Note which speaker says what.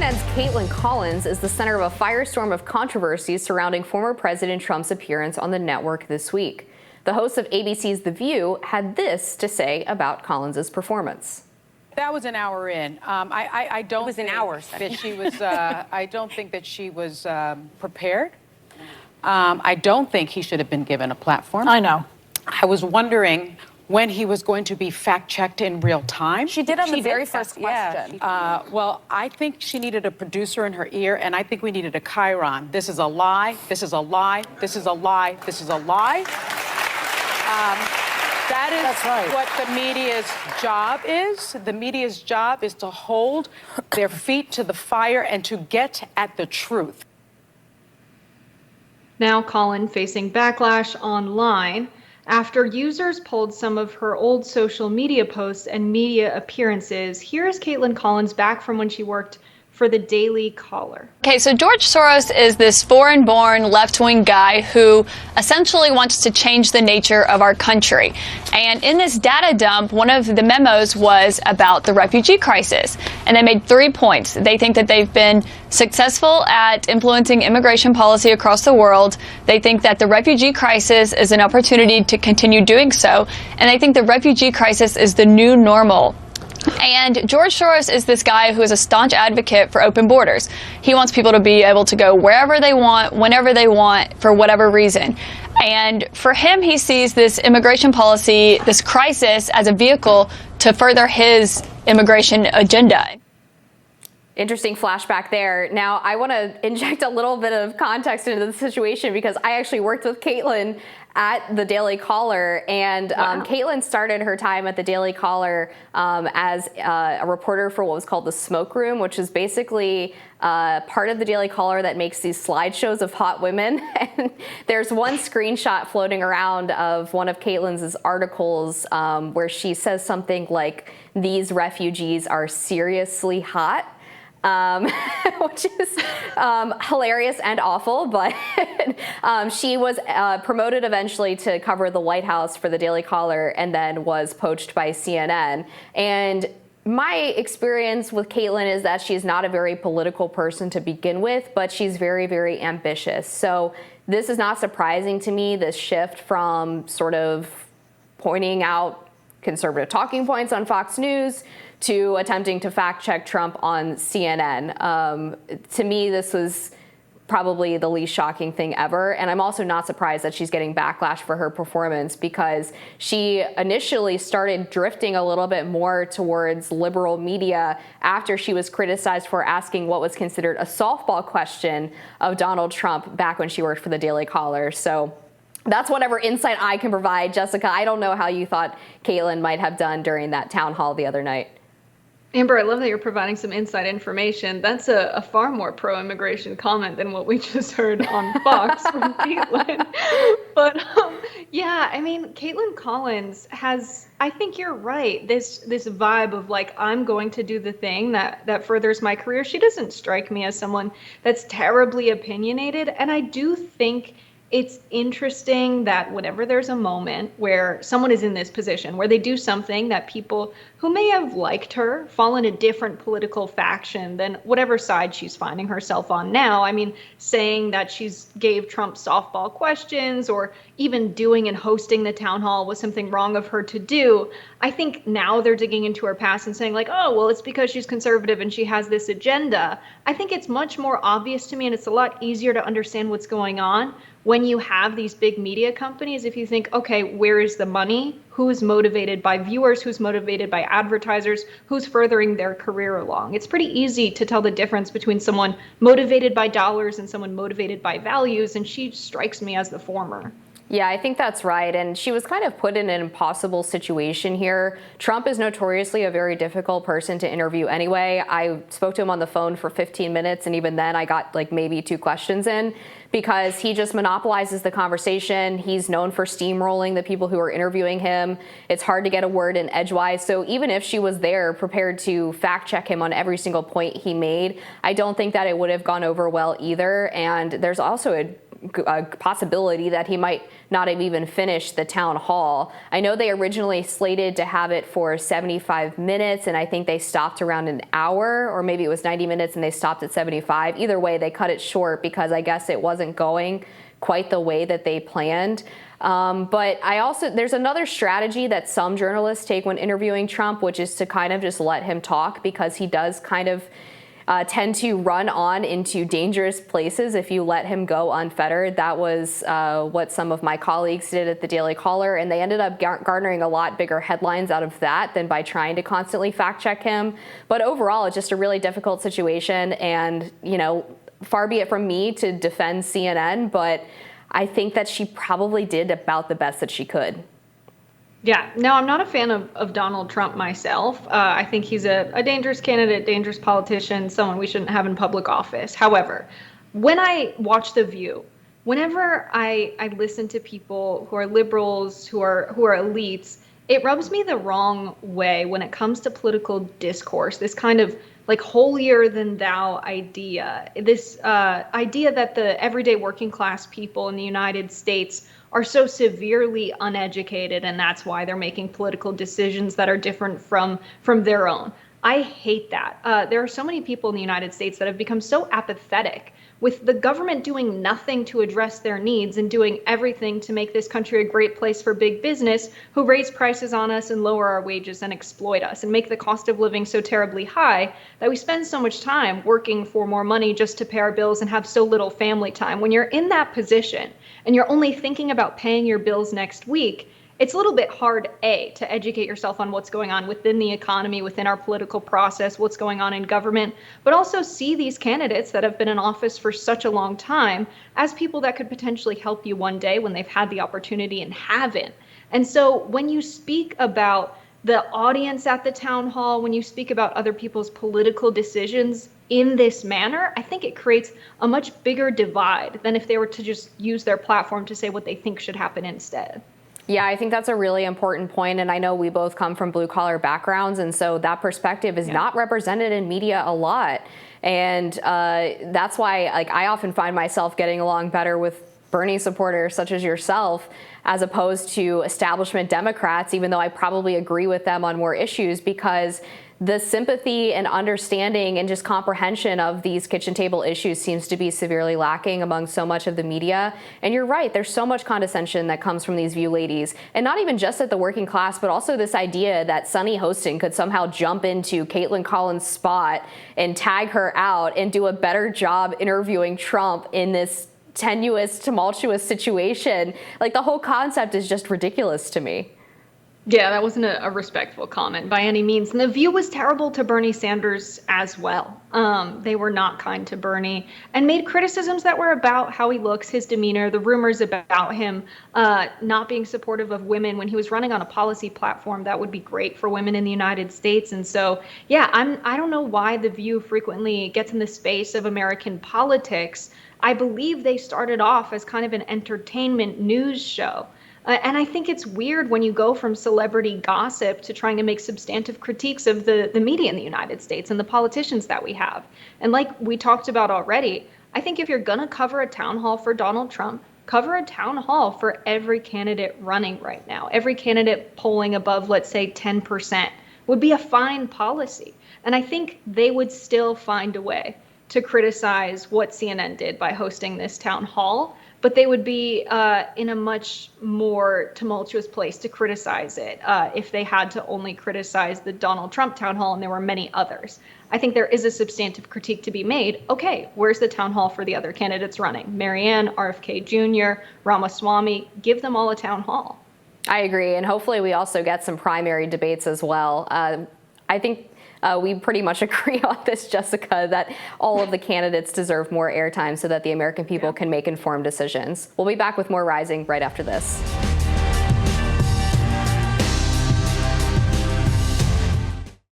Speaker 1: CNN's Kaitlan Collins is the center of a firestorm of controversy surrounding former President Trump's appearance on the network this week. The host of ABC's The View had this to say about Collins's performance.
Speaker 2: That was an hour in. I don't.
Speaker 3: It was
Speaker 2: think
Speaker 3: an hour.
Speaker 2: That she was. I don't think that she was prepared. I don't think he should have been given a platform.
Speaker 3: I know.
Speaker 2: I was wondering when he was going to be fact-checked in real time.
Speaker 3: She did on the very first question.
Speaker 2: Well, I think she needed a producer in her ear, and I think we needed a chyron. This is a lie. This is a lie. This is a lie. This is a lie. That is what the media's job is. The media's job is to hold their feet to the fire and to get at the truth.
Speaker 4: Now Collin facing backlash online after users pulled some of her old social media posts and media appearances. Here is Kaitlan Collins back from when she worked for the Daily Caller.
Speaker 5: Okay, so George Soros is this foreign-born left-wing guy who essentially wants to change the nature of our country. And in this data dump, one of the memos was about the refugee crisis. And they made 3 points. They think that they've been successful at influencing immigration policy across the world. They think that the refugee crisis is an opportunity to continue doing so. And they think the refugee crisis is the new normal. And George Soros is this guy who is a staunch advocate for open borders. He wants people to be able to go wherever they want, whenever they want, for whatever reason. And for him, he sees this immigration policy, this crisis, as a vehicle to further his immigration agenda.
Speaker 1: Interesting flashback there. Now, I want to inject a little bit of context into the situation because I actually worked with Kaitlan at the Daily Caller, and Kaitlan started her time at the Daily Caller as a reporter for what was called the Smoke Room, which is basically part of the Daily Caller that makes these slideshows of hot women. And there's one screenshot floating around of one of Caitlan's articles where she says something like, "These refugees are seriously hot." Which is hilarious and awful, but she was promoted eventually to cover the White House for the Daily Caller and then was poached by CNN. And my experience with Kaitlan is that she's not a very political person to begin with, but she's very, very ambitious. So this is not surprising to me, this shift from sort of pointing out conservative talking points on Fox News to attempting to fact-check Trump on CNN. To me, this was probably the least shocking thing ever. And I'm also not surprised that she's getting backlash for her performance because she initially started drifting a little bit more towards liberal media after she was criticized for asking what was considered a softball question of Donald Trump back when she worked for the Daily Caller. So that's whatever insight I can provide. Jessica, I don't know how you thought Kaitlan might have done during that town hall the other night.
Speaker 4: Amber, I love that you're providing some inside information. That's a far more pro-immigration comment than what we just heard on Fox from Kaitlan. But yeah, I mean, Kaitlan Collins has, I think you're right, this vibe of like, I'm going to do the thing that furthers my career. She doesn't strike me as someone that's terribly opinionated. And I do think it's interesting that whenever there's a moment where someone is in this position, where they do something that people who may have liked her fall in a different political faction than whatever side she's finding herself on now. I mean, saying that she's gave Trump softball questions or even doing and hosting the town hall was something wrong of her to do. I think now they're digging into her past and saying like, oh, well, it's because she's conservative and she has this agenda. I think it's much more obvious to me, and it's a lot easier to understand what's going on when you have these big media companies. If you think, okay, where is the money? Who's motivated by viewers? Who's motivated by advertisers? Who's furthering their career along? It's pretty easy to tell the difference between someone motivated by dollars and someone motivated by values, and she strikes me as the former.
Speaker 1: Yeah, I think that's right. And she was kind of put in an impossible situation here. Trump is notoriously a very difficult person to interview anyway. I spoke to him on the phone for 15 minutes, and even then I got like maybe 2 questions in because he just monopolizes the conversation. He's known for steamrolling the people who are interviewing him. It's hard to get a word in edgewise. So even if she was there prepared to fact check him on every single point he made, I don't think that it would have gone over well either. And there's also a possibility that he might not have even finished the town hall. I know they originally slated to have it for 75 minutes, and I think they stopped around an hour, or maybe it was 90 minutes and they stopped at 75. Either way, they cut it short because I guess it wasn't going quite the way that they planned. But there's another strategy that some journalists take when interviewing Trump, which is to kind of just let him talk, because he does kind of tend to run on into dangerous places if you let him go unfettered. That was what some of my colleagues did at the Daily Caller, and they ended up garnering a lot bigger headlines out of that than by trying to constantly fact check him. But overall, it's just a really difficult situation, and far be it from me to defend CNN, but I think that she probably did about the best that she could.
Speaker 4: Yeah, no, I'm not a fan of Donald Trump myself. I think he's a dangerous candidate, dangerous politician, someone we shouldn't have in public office. However, when I watch The View, whenever I listen to people who are liberals, who are elites, it rubs me the wrong way when it comes to political discourse, this kind of like holier than thou idea, this idea that the everyday working class people in the United States are so severely uneducated, and that's why they're making political decisions that are different from their own. I hate that. There are so many people in the United States that have become so apathetic, with the government doing nothing to address their needs and doing everything to make this country a great place for big business, who raise prices on us and lower our wages and exploit us and make the cost of living so terribly high that we spend so much time working for more money just to pay our bills and have so little family time. When you're in that position and you're only thinking about paying your bills next week, it's a little bit hard, to educate yourself on what's going on within the economy, within our political process, what's going on in government, but also see these candidates that have been in office for such a long time as people that could potentially help you one day when they've had the opportunity and haven't. And so when you speak about the audience at the town hall, when you speak about other people's political decisions in this manner, I think it creates a much bigger divide than if they were to just use their platform to say what they think should happen instead.
Speaker 1: Yeah, I think that's a really important point, and I know we both come from blue-collar backgrounds, and so that perspective is not represented in media a lot. And that's why I often find myself getting along better with Bernie supporters such as yourself, as opposed to establishment Democrats, even though I probably agree with them on more issues, because the sympathy and understanding and just comprehension of these kitchen table issues seems to be severely lacking among so much of the media. And you're right, there's so much condescension that comes from these View ladies, and not even just at the working class, but also this idea that Sunny Hostin could somehow jump into Kaitlan Collins' spot and tag her out and do a better job interviewing Trump in this tenuous, tumultuous situation. Like, the whole concept is just ridiculous to me.
Speaker 4: Yeah, that wasn't a respectful comment by any means. And The View was terrible to Bernie Sanders as well. They were not kind to Bernie and made criticisms that were about how he looks, his demeanor, the rumors about him not being supportive of women when he was running on a policy platform that would be great for women in the United States. And so, yeah, I don't know why The View frequently gets in the space of American politics. I believe they started off as kind of an entertainment news show. And I think it's weird when you go from celebrity gossip to trying to make substantive critiques of the media in the United States and the politicians that we have. And like we talked about already, I think if you're going to cover a town hall for Donald Trump, cover a town hall for every candidate running right now. Every candidate polling above, let's say, 10% would be a fine policy. And I think they would still find a way to criticize what CNN did by hosting this town hall, but they would be in a much more tumultuous place to criticize it if they had to only criticize the Donald Trump town hall, and there were many others. I think there is a substantive critique to be made. Okay, where's the town hall for the other candidates running? Marianne, RFK Jr., Ramaswamy, give them all a town hall.
Speaker 1: I agree, and hopefully we also get some primary debates as well. I think we pretty much agree on this, Jessica, that all of the candidates deserve more airtime so that the American people can make informed decisions. We'll be back with more Rising right after this.